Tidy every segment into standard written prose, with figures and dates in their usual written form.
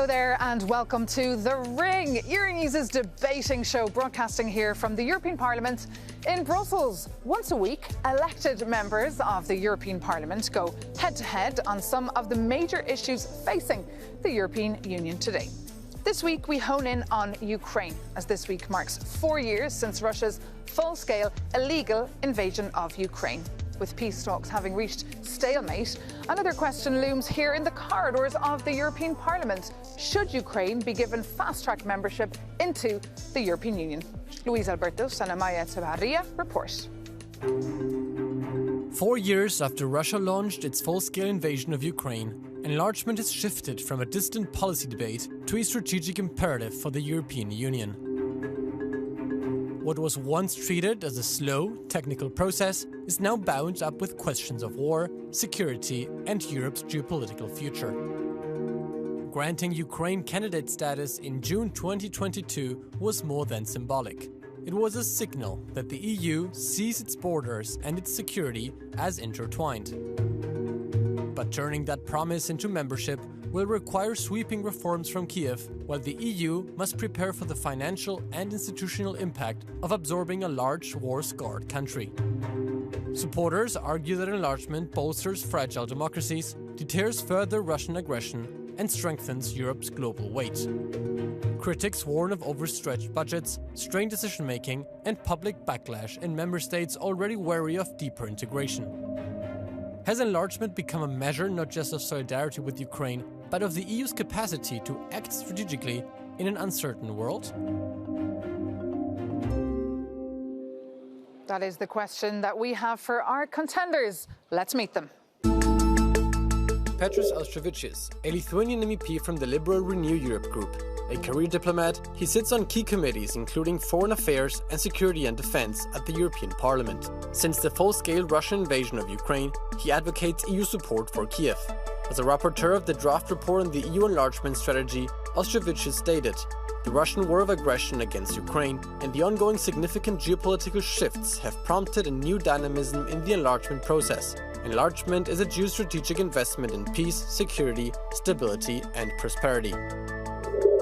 Hello there and welcome to The Ring, Euronews's debating show broadcasting here from the European Parliament in Brussels. Once a week, elected members of the European Parliament go head-to-head on some of the major issues facing the European Union today. This week we hone in on Ukraine, as this week marks 4 years since Russia's full-scale illegal invasion of Ukraine. With peace talks having reached stalemate, another question looms here in the corridors of the European Parliament. Should Ukraine be given fast-track membership into the European Union? Luis Albertos and Amaya Veryga report. 4 years after Russia launched its full-scale invasion of Ukraine, enlargement has shifted from a distant policy debate to a strategic imperative for the European Union. What was once treated as a slow, technical process is now bound up with questions of war, security, and Europe's geopolitical future. Granting Ukraine candidate status in June 2022 was more than symbolic. It was a signal that the EU sees its borders and its security as intertwined. But turning that promise into membership will require sweeping reforms from Kiev, while the EU must prepare for the financial and institutional impact of absorbing a large war-scarred country. Supporters argue that enlargement bolsters fragile democracies, deters further Russian aggression, and strengthens Europe's global weight. Critics warn of overstretched budgets, strained decision-making, and public backlash in member states already wary of deeper integration. Has enlargement become a measure not just of solidarity with Ukraine, but of the EU's capacity to act strategically in an uncertain world? That is the question that we have for our contenders. Let's meet them. Petras Auštrevičius, a Lithuanian MEP from the Liberal Renew Europe group. A career diplomat, he sits on key committees including Foreign Affairs and Security and Defense at the European Parliament. Since the full-scale Russian invasion of Ukraine, he advocates EU support for Kiev. As a rapporteur of the draft report on the EU enlargement strategy, Auštrevičius stated, "The Russian war of aggression against Ukraine and the ongoing significant geopolitical shifts have prompted a new dynamism in the enlargement process. Enlargement is a geostrategic investment in peace, security, stability and prosperity."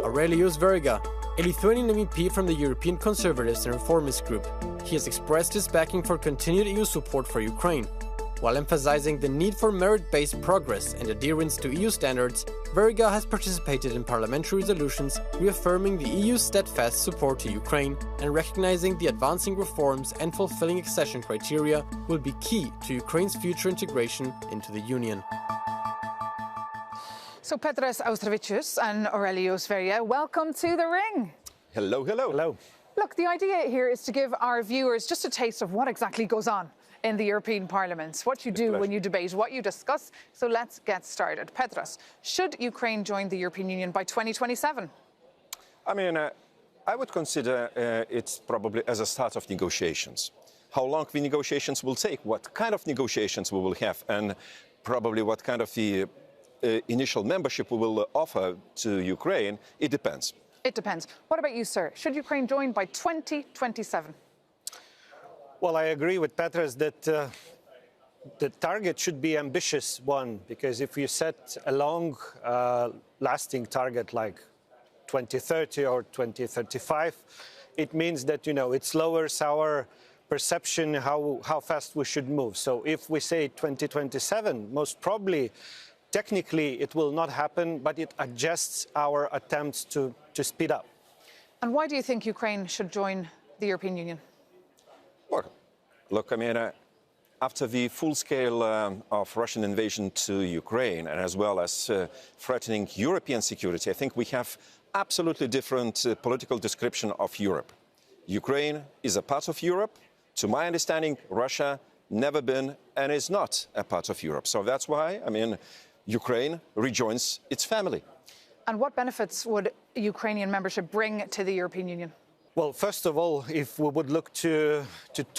Aurelijus Veryga, a Lithuanian MEP from the European Conservatives and Reformist group. He has expressed his backing for continued EU support for Ukraine. While emphasizing the need for merit-based progress and adherence to EU standards, Veryga has participated in parliamentary resolutions reaffirming the EU's steadfast support to Ukraine and recognizing the advancing reforms and fulfilling accession criteria will be key to Ukraine's future integration into the Union. So Petras Auštrevičius and Aurelijus Veryga, welcome to The Ring. Hello, hello. Hello. Look, the idea here is to give our viewers just a taste of what exactly goes on in the European Parliament, what you do when you debate, what you discuss. So let's get started. Petras, should Ukraine join the European Union by 2027? I mean, I would consider it probably as a start of negotiations. How long the negotiations will take, what kind of negotiations we will have, and probably what kind of the initial membership we will offer to Ukraine, it depends. It depends. What about you, sir? Should Ukraine join by 2027? Well, I agree with Petras that the target should be an ambitious one, because if you set a long lasting target like 2030 or 2035, it means that, you know, it lowers our perception how fast we should move. So if we say 2027, most probably technically it will not happen, but it adjusts our attempts to speed up. And why do you think Ukraine should join the European Union? Well, look, I mean, after the full-scale of Russian invasion to Ukraine, and as well as threatening European security, I think we have absolutely different political description of Europe. Ukraine is a part of Europe. To my understanding, Russia never been and is not a part of Europe. So that's why, I mean, Ukraine rejoins its family. And what benefits would Ukrainian membership bring to the European Union? Well, first of all, if we would look to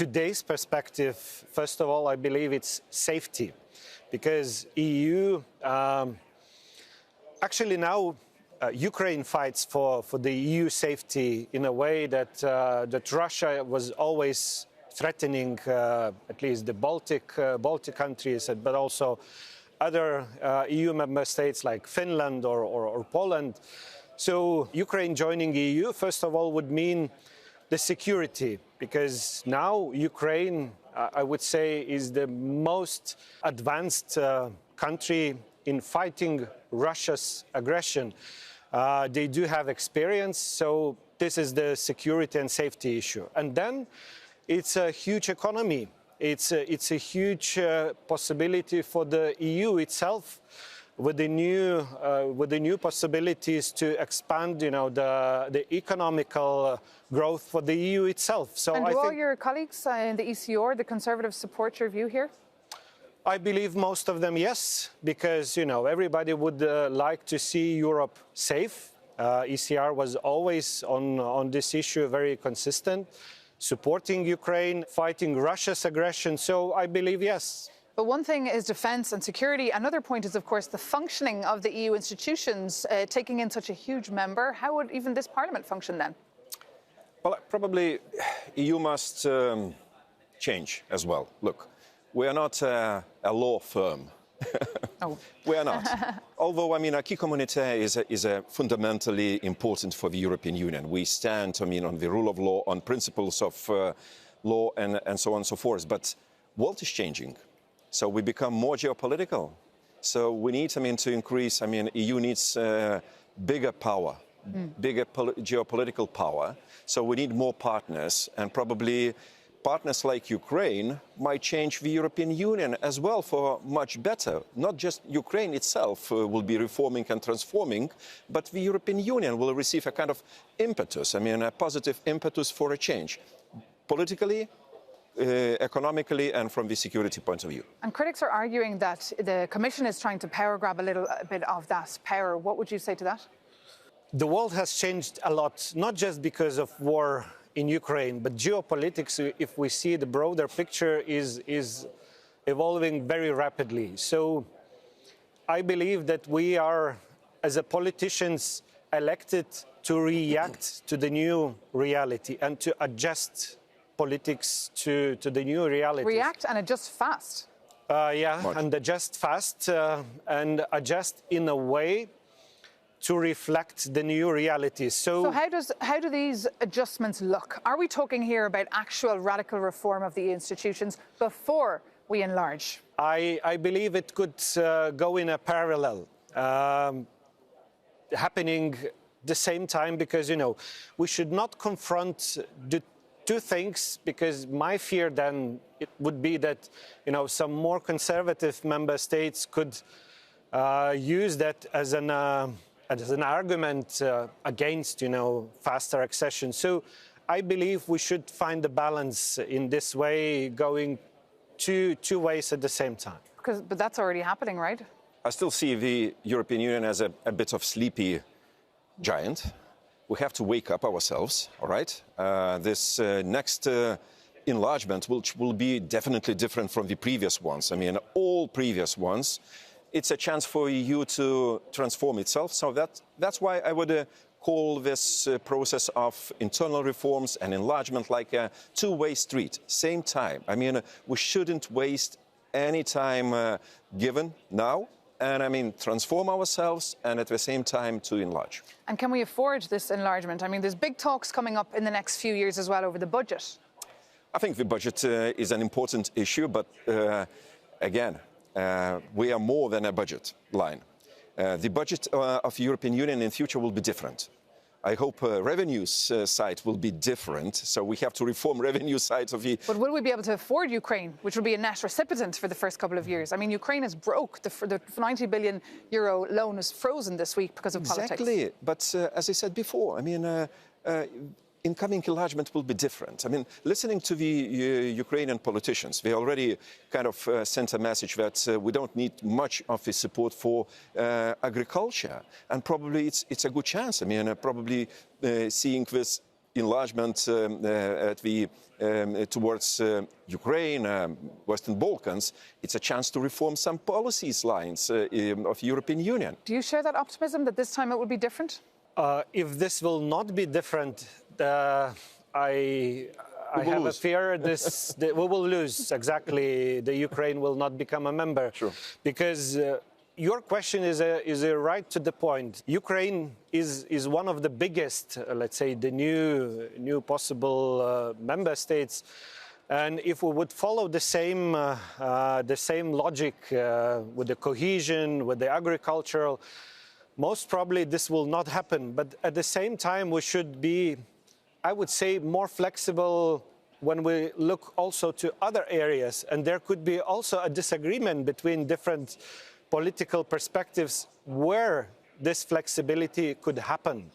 today's perspective, first of all, I believe it's safety, because EU actually now Ukraine fights for the EU safety in a way that that Russia was always threatening at least the Baltic countries, but also other EU member states like Finland or Poland. So Ukraine joining EU, first of all, would mean the security, because now Ukraine, I would say, is the most advanced country in fighting Russia's aggression. They do have experience, so this is the security and safety issue. And then it's a huge economy. It's a huge possibility for the EU itself, with the new possibilities to expand, the economical growth for the EU itself. So and do all your colleagues in the ECR, the Conservatives, support your view here? I believe most of them, yes, because, everybody would like to see Europe safe. ECR was always on this issue very consistent, supporting Ukraine, fighting Russia's aggression. So I believe, yes. But one thing is defence and security. Another point is, of course, the functioning of the EU institutions, taking in such a huge member. How would even this Parliament function then? Well, probably EU must change as well. Look, we are not a law firm. Oh. We are not. Although, acquis communautaire is fundamentally important for the European Union. We stand, on the rule of law, on principles of law and so on and so forth. But world is changing. So we become more geopolitical. So we need, to increase, EU needs bigger power, bigger geopolitical power. So we need more partners, and probably partners like Ukraine might change the European Union as well for much better. Not just Ukraine itself will be reforming and transforming, but the European Union will receive a kind of impetus, a positive impetus for a change, politically, economically, and from the security point of view. And critics are arguing that the Commission is trying to power grab a little bit of that power. What would you say to that? The world has changed a lot, not just because of war in Ukraine, but geopolitics, if we see the broader picture, is evolving very rapidly. So I believe that we are, as a politicians, elected to react to the new reality and to adjust politics to the new reality. React and adjust fast. And adjust fast and adjust in a way to reflect the new realities. So how do these adjustments look? Are we talking here about actual radical reform of the institutions before we enlarge? I believe it could go in a parallel, happening the same time, because, we should not confront the two things, because my fear then it would be that, some more conservative member states could use that as an argument against, faster accession. So I believe we should find a balance in this way, going two ways at the same time. But that's already happening, right? I still see the European Union as a bit of sleepy giant. We have to wake up ourselves, all right? This next enlargement, which will be definitely different from the previous ones. All previous ones. It's a chance for EU to transform itself. So that's why I would call this process of internal reforms and enlargement like a two-way street, same time. We shouldn't waste any time given now, and transform ourselves and at the same time to enlarge. And can we afford this enlargement? There's big talks coming up in the next few years as well over the budget. I think the budget is an important issue, but again, we are more than a budget line. The budget of the European Union in future will be different. I hope revenues side will be different, so we have to reform revenue sides of the... But will we be able to afford Ukraine, which will be a net recipient for the first couple of years? Ukraine is broke. The 90 billion euro loan is frozen this week because of politics. Exactly, but as I said before, incoming enlargement will be different. Listening to the Ukrainian politicians, they already kind of sent a message that we don't need much of the support for agriculture. And probably it's a good chance. Probably seeing this enlargement towards Ukraine, Western Balkans, it's a chance to reform some policies lines of the European Union. Do you share that optimism that this time it will be different? If this will not be different, I I have a fear that we will lose. Exactly, the Ukraine will not become a member. Sure. Because your question is right to the point. Ukraine is one of the biggest, let's say, the new possible member states. And if we would follow the same logic with the cohesion, with the agricultural, most probably this will not happen. But at the same time, we should be, I would say, more flexible when we look also to other areas. And there could be also a disagreement between different political perspectives where this flexibility could happen.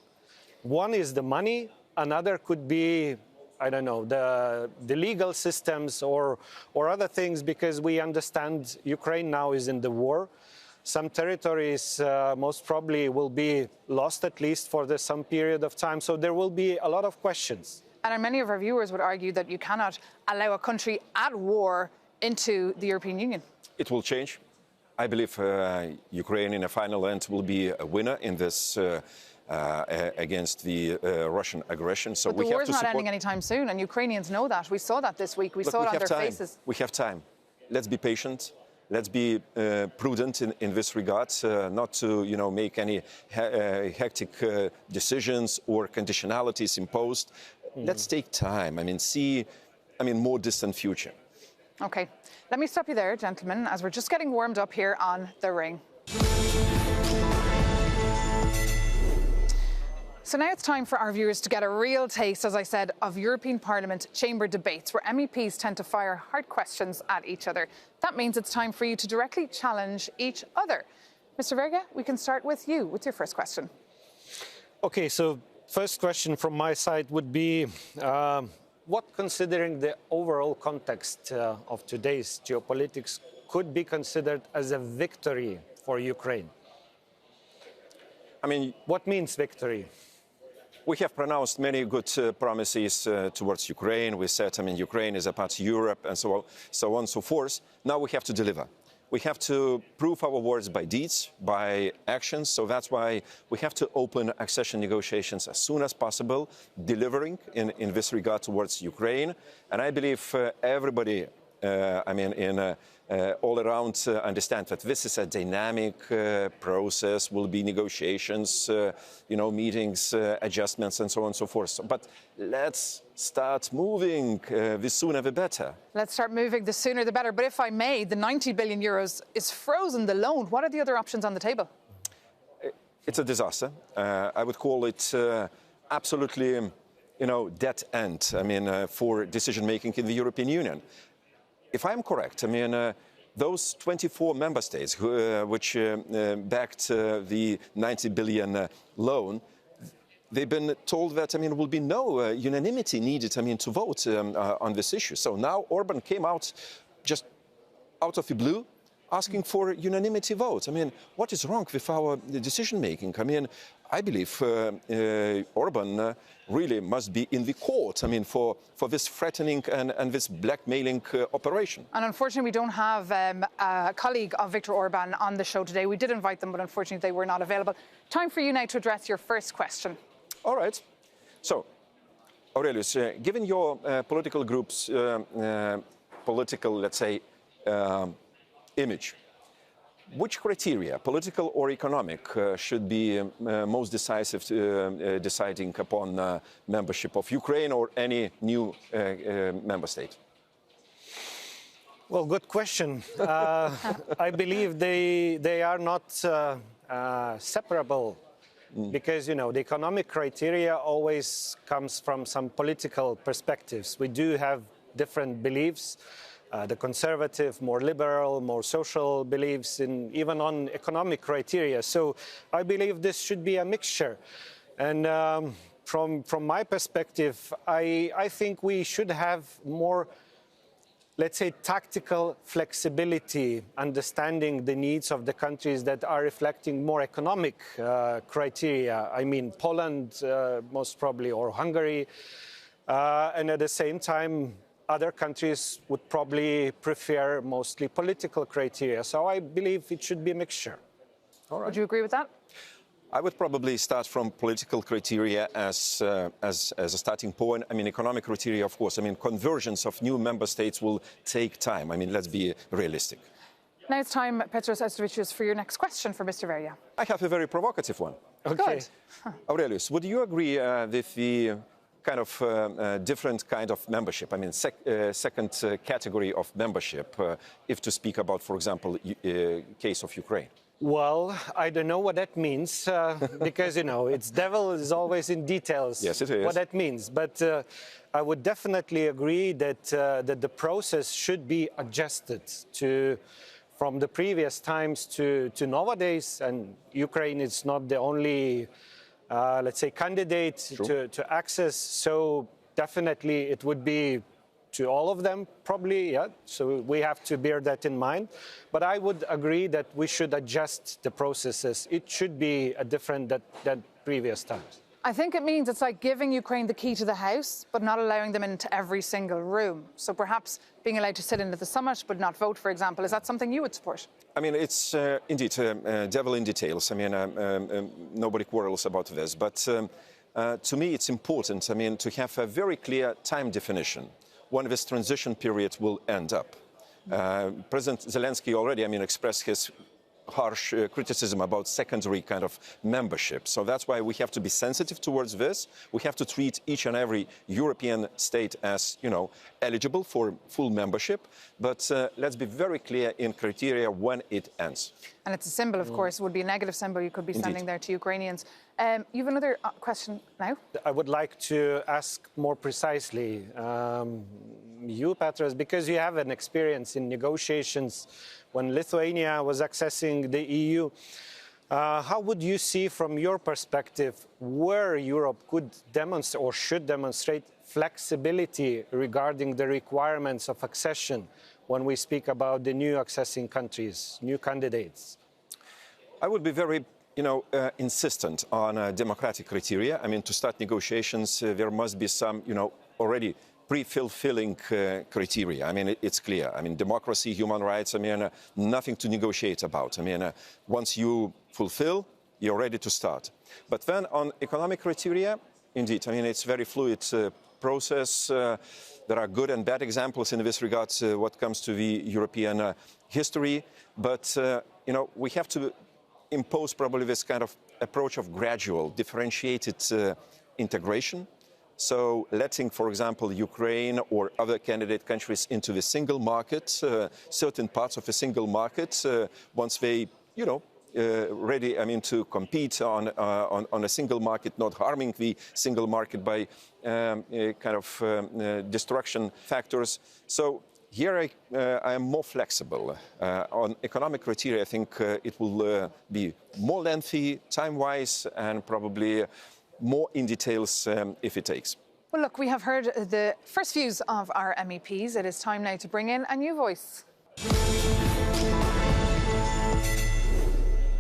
One is the money, another could be, I don't know, the legal systems or other things, because we understand Ukraine now is in the war. Some territories most probably will be lost, at least for some period of time. So there will be a lot of questions. And many of our viewers would argue that you cannot allow a country at war into the European Union. It will change. I believe Ukraine in the final end will be a winner in this against the Russian aggression. So but the war is not ending anytime soon, and Ukrainians know that. We saw that this week. We saw it on their faces. We have time. Let's be patient. Let's be prudent in this regard, not to make any hectic decisions or conditionalities imposed. Let's take time. See more distant future. Okay, let me stop you there, gentlemen, as we're just getting warmed up here on the ring. So now it's time for our viewers to get a real taste, as I said, of European Parliament chamber debates, where MEPs tend to fire hard questions at each other. That means it's time for you to directly challenge each other. Mr. Veryga, we can start with you, with your first question. Okay, so first question from my side would be, what, considering the overall context of today's geopolitics, could be considered as a victory for Ukraine? What means victory? We have pronounced many good promises towards Ukraine. We said, Ukraine is a part of Europe and so on and so forth. Now we have to deliver. We have to prove our words by deeds, by actions. So that's why we have to open accession negotiations as soon as possible, delivering in this regard towards Ukraine. And I believe everybody, all around understand that this is a dynamic process, will be negotiations, meetings, adjustments, and so on and so forth. But let's start moving, the sooner the better. Let's start moving, the sooner the better. But if I may, the 90 billion euros is frozen, the loan. What are the other options on the table? It's a disaster. I would call it absolutely, dead end, for decision-making in the European Union. If I'm correct, those 24 member states which backed the 90 billion loan, they've been told that, will be no unanimity needed, to vote on this issue. So now Orban came out just out of the blue asking for unanimity vote. What is wrong with our decision-making? I believe Orban really must be in the court, for this threatening and this blackmailing operation. And unfortunately, we don't have a colleague of Viktor Orban on the show today. We did invite them, but unfortunately, they were not available. Time for you now to address your first question. All right. So, Aurelijus, given your political group's political, let's say, image, which criteria, political or economic, should be most decisive to deciding upon membership of Ukraine or any new member state? Well, good question. I believe they are not separable, because, the economic criteria always comes from some political perspectives. We do have different beliefs. The conservative, more liberal, more social beliefs, even on economic criteria. So I believe this should be a mixture. And from my perspective, I think we should have more, let's say, tactical flexibility, understanding the needs of the countries that are reflecting more economic criteria. Poland, most probably, or Hungary. And at the same time, other countries would probably prefer mostly political criteria. So I believe it should be a mixture. All right. Would you agree with that? I would probably start from political criteria as a starting point. I mean, economic criteria, of course. I mean, conversions of new member states will take time. I mean, let's be realistic. Now it's time, Petras Auštrevičius, for your next question for Mr. Veryga. I have a very provocative one. Okay. Good. Aurelijus, would you agree with the kind of different kind of membership? I mean, second category of membership, if to speak about, for example, case of Ukraine? Well, I don't know what that means because, you know, it's devil is always in details. Yes, it is. What that means. But I would definitely agree that, that the process should be adjusted from the previous times to nowadays. And Ukraine is not the only, let's say, candidate to access. So definitely it would be to all of them, probably, yeah. So we have to bear that in mind. But I would agree that we should adjust the processes. It should be different than previous times. I think it means it's like giving Ukraine the key to the house, but not allowing them into every single room. So perhaps being allowed to sit into the summit, but not vote, for example. Is that something you would support? I mean, it's indeed devil in details. I mean, nobody quarrels about this. But to me, it's important, I mean, to have a very clear time definition when this transition period will end up. President Zelensky already, I mean, expressed his harsh criticism about secondary kind of membership. So that's why we have to be sensitive towards this. We have to treat each and every European state as, you know, eligible for full membership. But let's be very clear in criteria when it ends. And it's a symbol, of course. It would be a negative symbol you could be sending there to Ukrainians. You have another question now? I would like to ask more precisely, you, Petras, because you have an experience in negotiations when Lithuania was accessing the EU. How would you see from your perspective where Europe could demonstrate or should demonstrate flexibility regarding the requirements of accession when we speak about the new accessing countries, new candidates? I would be very insistent on democratic criteria. I mean, to start negotiations, there must be some, already pre-fulfilling criteria. I mean, it's clear. I mean, democracy, human rights, I mean, nothing to negotiate about. I mean, once you fulfill, you're ready to start. But then on economic criteria, indeed, I mean, it's very fluid process. There are good and bad examples in this regard what comes to the European history. But, we have to impose probably this kind of approach of gradual, differentiated integration. So letting, for example, Ukraine or other candidate countries into the single market, certain parts of the single market, once they, ready, I mean, to compete on a single market, not harming the single market by kind of destruction factors. So here I am more flexible. On economic criteria, I think it will be more lengthy, time-wise, and probably more in details if it takes. Well, look, we have heard the first views of our MEPs. It is time now to bring in a new voice.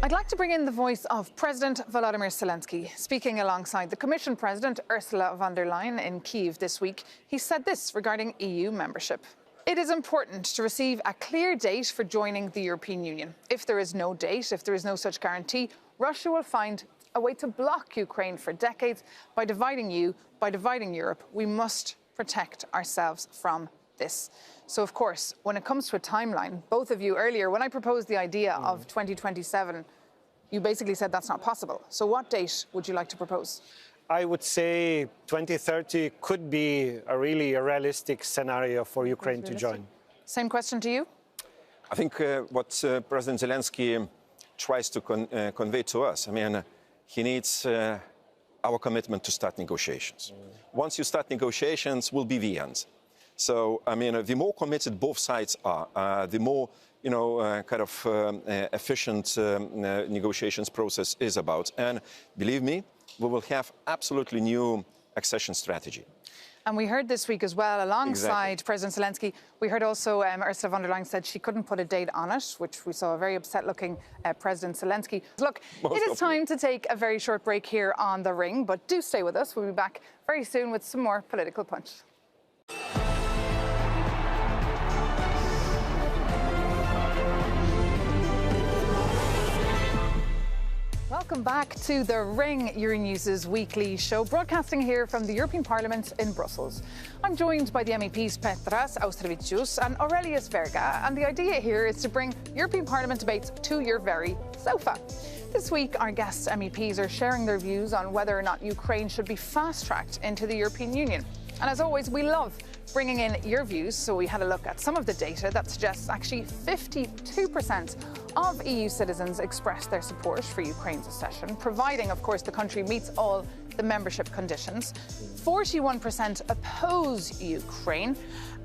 I'd like to bring in the voice of President Volodymyr Zelensky. Speaking alongside the Commission President Ursula von der Leyen in Kyiv this week, he said this regarding EU membership. It is important to receive a clear date for joining the European Union. If there is no date, if there is no such guarantee, Russia will find a way to block Ukraine for decades by dividing Europe. We must protect ourselves from this. So, of course, when it comes to a timeline, both of you earlier, when I proposed the idea of 2027, you basically said that's not possible. So what date would you like to propose? I would say 2030 could be a realistic scenario for Ukraine to join. Same question to you? I think what President Zelensky tries to convey to us, I mean, he needs our commitment to start negotiations. Once you start negotiations, will be the end. So, I mean, the more committed both sides are, the more, kind of efficient negotiations process is about. And believe me, we will have absolutely new accession strategy. And we heard this week as well, alongside President Zelensky, we heard also Ursula von der Leyen said she couldn't put a date on it, which we saw a very upset-looking President Zelensky. Look, it is time to take a very short break here on The Ring, but do stay with us. We'll be back very soon with some more Political Punch. Welcome back to The Ring, Euronews's weekly show, broadcasting here from the European Parliament in Brussels. I'm joined by the MEPs Petras Auštrevičius and Aurelijus Veryga, and the idea here is to bring European Parliament debates to your very sofa. This week, our guest MEPs are sharing their views on whether or not Ukraine should be fast-tracked into the European Union. And as always, we love bringing in your views, so we had a look at some of the data that suggests actually 52% of EU citizens expressed their support for Ukraine's accession, providing, of course, the country meets all the membership conditions. 41% oppose Ukraine,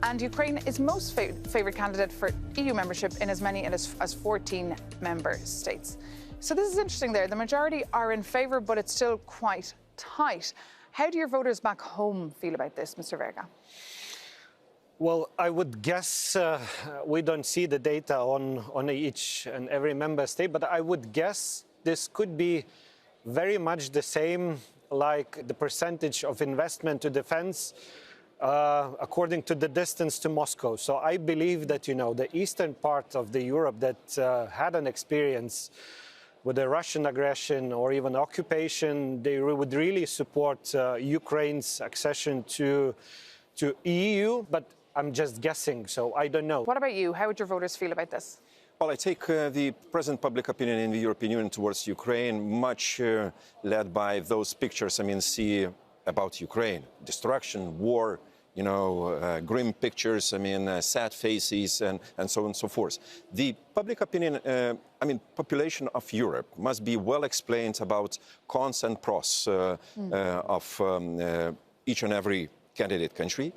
and Ukraine is most favoured candidate for EU membership in as many as 14 member states. So this is interesting there. The majority are in favour, but it's still quite tight. How do your voters back home feel about this, Mr. Veryga? Well, I would guess we don't see the data on each and every member state, but I would guess this could be very much the same like the percentage of investment to defense according to the distance to Moscow. So I believe that, you know, the eastern part of the Europe that had an experience with the Russian aggression or even occupation, they would really support Ukraine's accession to EU, but I'm just guessing, so I don't know. What about you? How would your voters feel about this? Well, I take the present public opinion in the European Union towards Ukraine much led by those pictures, see about Ukraine. Destruction, war, grim pictures, sad faces, and so on and so forth. The public opinion, population of Europe must be well explained about cons and pros of each and every candidate country.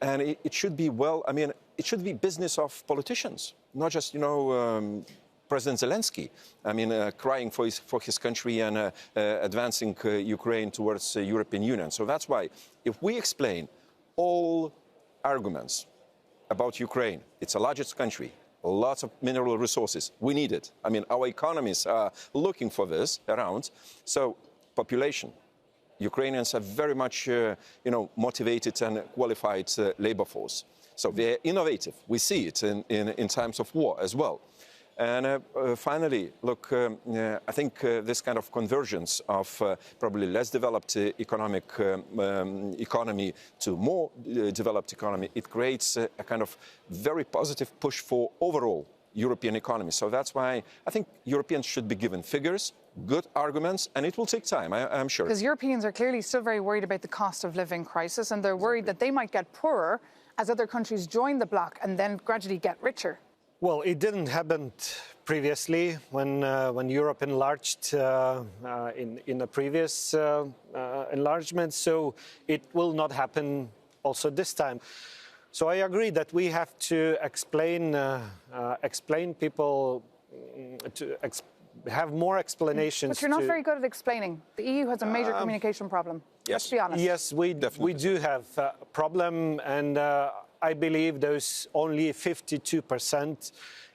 And it should be it should be business of politicians, not just, President Zelensky, crying for his country and advancing Ukraine towards the European Union. So that's why, if we explain all arguments about Ukraine, it's the largest country, lots of mineral resources, we need it. Our economies are looking for this around. So, population. Ukrainians are very much, motivated and qualified labor force. So they're innovative. We see it in times of war as well. And finally, look, I think this kind of convergence of probably less developed economy to more developed economy, it creates a kind of very positive push for overall European economy. So that's why I think Europeans should be given figures, good arguments, and it will take time, I'm sure. Because Europeans are clearly still very worried about the cost of living crisis, and they're worried that they might get poorer as other countries join the bloc and then gradually get richer. Well, it didn't happen previously when Europe enlarged in a previous enlargement, so it will not happen also this time. So I agree that we have to explain people to have more explanations. But you're not very good at explaining. The EU has a major communication problem. Yes. Let's be honest. Yes, we do have a problem, and I believe those only 52%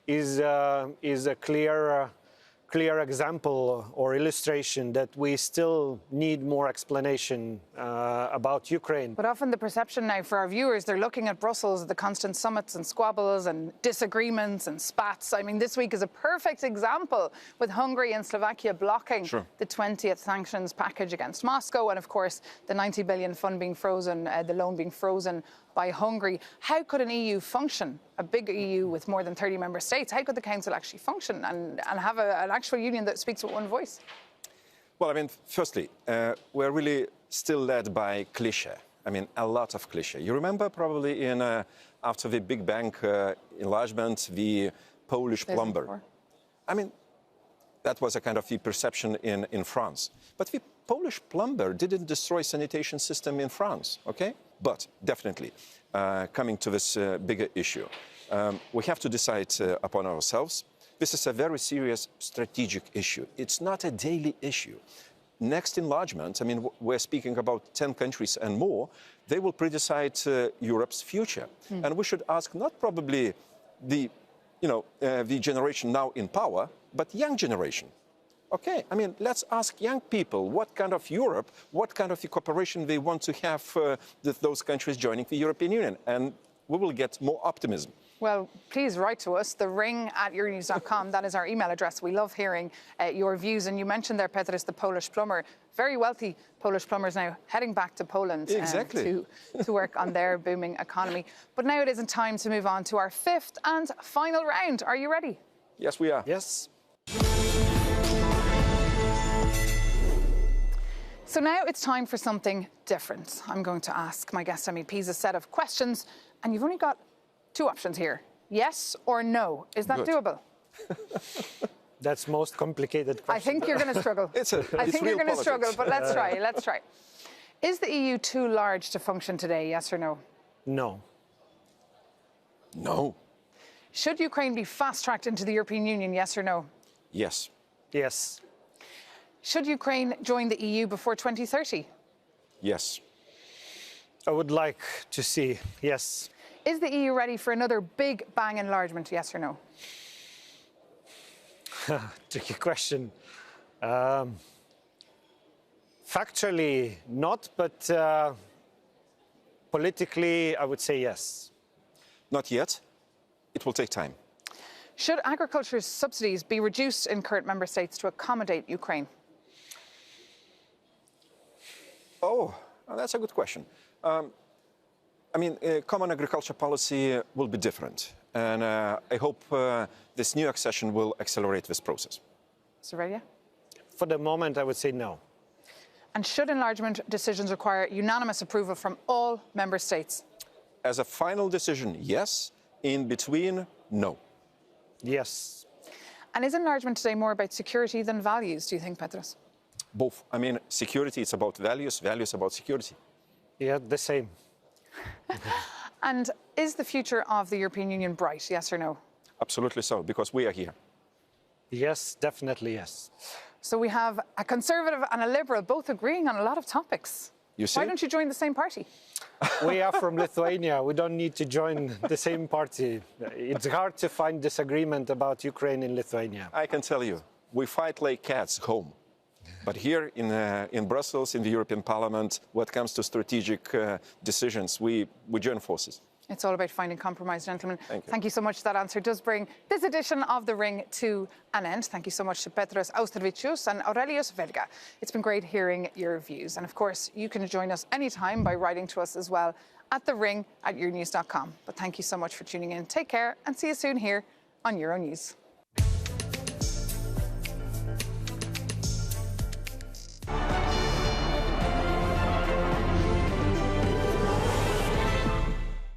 is a clear example or illustration that we still need more explanation about Ukraine. But often the perception now for our viewers, they're looking at Brussels, the constant summits and squabbles and disagreements and spats. This week is a perfect example with Hungary and Slovakia blocking the 20th sanctions package against Moscow, and of course the 90 billion fund being frozen, the loan being frozen by Hungary. How could an EU function, a big EU with more than 30 member states, how could the Council actually function and have an actual union that speaks with one voice? Well, firstly, we're really still led by cliché. A lot of cliché. You remember probably after the Big Bang enlargement, the Polish plumber. That was a kind of the perception in France. But the Polish plumber didn't destroy sanitation system in France, okay? But definitely, coming to this bigger issue, we have to decide upon ourselves. This is a very serious strategic issue. It's not a daily issue. Next enlargement, we're speaking about 10 countries and more, they will decide Europe's future. And we should ask not probably the generation now in power, but young generation. Okay, let's ask young people what kind of Europe, what kind of cooperation they want to have with those countries joining the European Union. And we will get more optimism. Well, please write to us, thering@euronews.com. That is our email address. We love hearing your views. And you mentioned there, Petras, the Polish plumber. Very wealthy Polish plumbers now heading back to Poland to work on their booming economy. But now it isn't time to move on to our fifth and final round. Are you ready? Yes, we are. Yes. So now it's time for something different. I'm going to ask my guest MEPs a set of questions, and you've only got two options here. Yes or no. Is that doable? That's most complicated question. I think you're going to struggle. I think you're going to struggle, but let's try. Let's try. Is the EU too large to function today, yes or no? No. No. Should Ukraine be fast-tracked into the European Union, yes or no? Yes. Yes. Should Ukraine join the EU before 2030? Yes. I would like to see, yes. Is the EU ready for another big bang enlargement, yes or no? Tricky question. Factually, not, but politically, I would say yes. Not yet. It will take time. Should agriculture subsidies be reduced in current member states to accommodate Ukraine? Oh, that's a good question. I mean, common agriculture policy will be different. And I hope this new accession will accelerate this process. Mr. Veryga? For the moment, I would say no. And should enlargement decisions require unanimous approval from all member states? As a final decision, yes. In between, no. Yes. And is enlargement today more about security than values, do you think, Petras? Both. I mean, security, it's about values, values about security. Yeah, the same. And is the future of the European Union bright, yes or no? Absolutely so, because we are here. Yes, definitely yes. So we have a Conservative and a Liberal both agreeing on a lot of topics. You see? Why don't you join the same party? We are from Lithuania. We don't need to join the same party. It's hard to find disagreement about Ukraine in Lithuania. I can tell you, we fight like cats home. But here in Brussels, in the European Parliament, when it comes to strategic decisions, we join forces. It's all about finding compromise, gentlemen. Thank you. Thank you so much. That answer does bring this edition of The Ring to an end. Thank you so much to Petras Auštrevičius and Aurelijus Veryga. It's been great hearing your views. And of course, you can join us anytime by writing to us as well at thering@euronews.com. But thank you so much for tuning in. Take care and see you soon here on Euronews.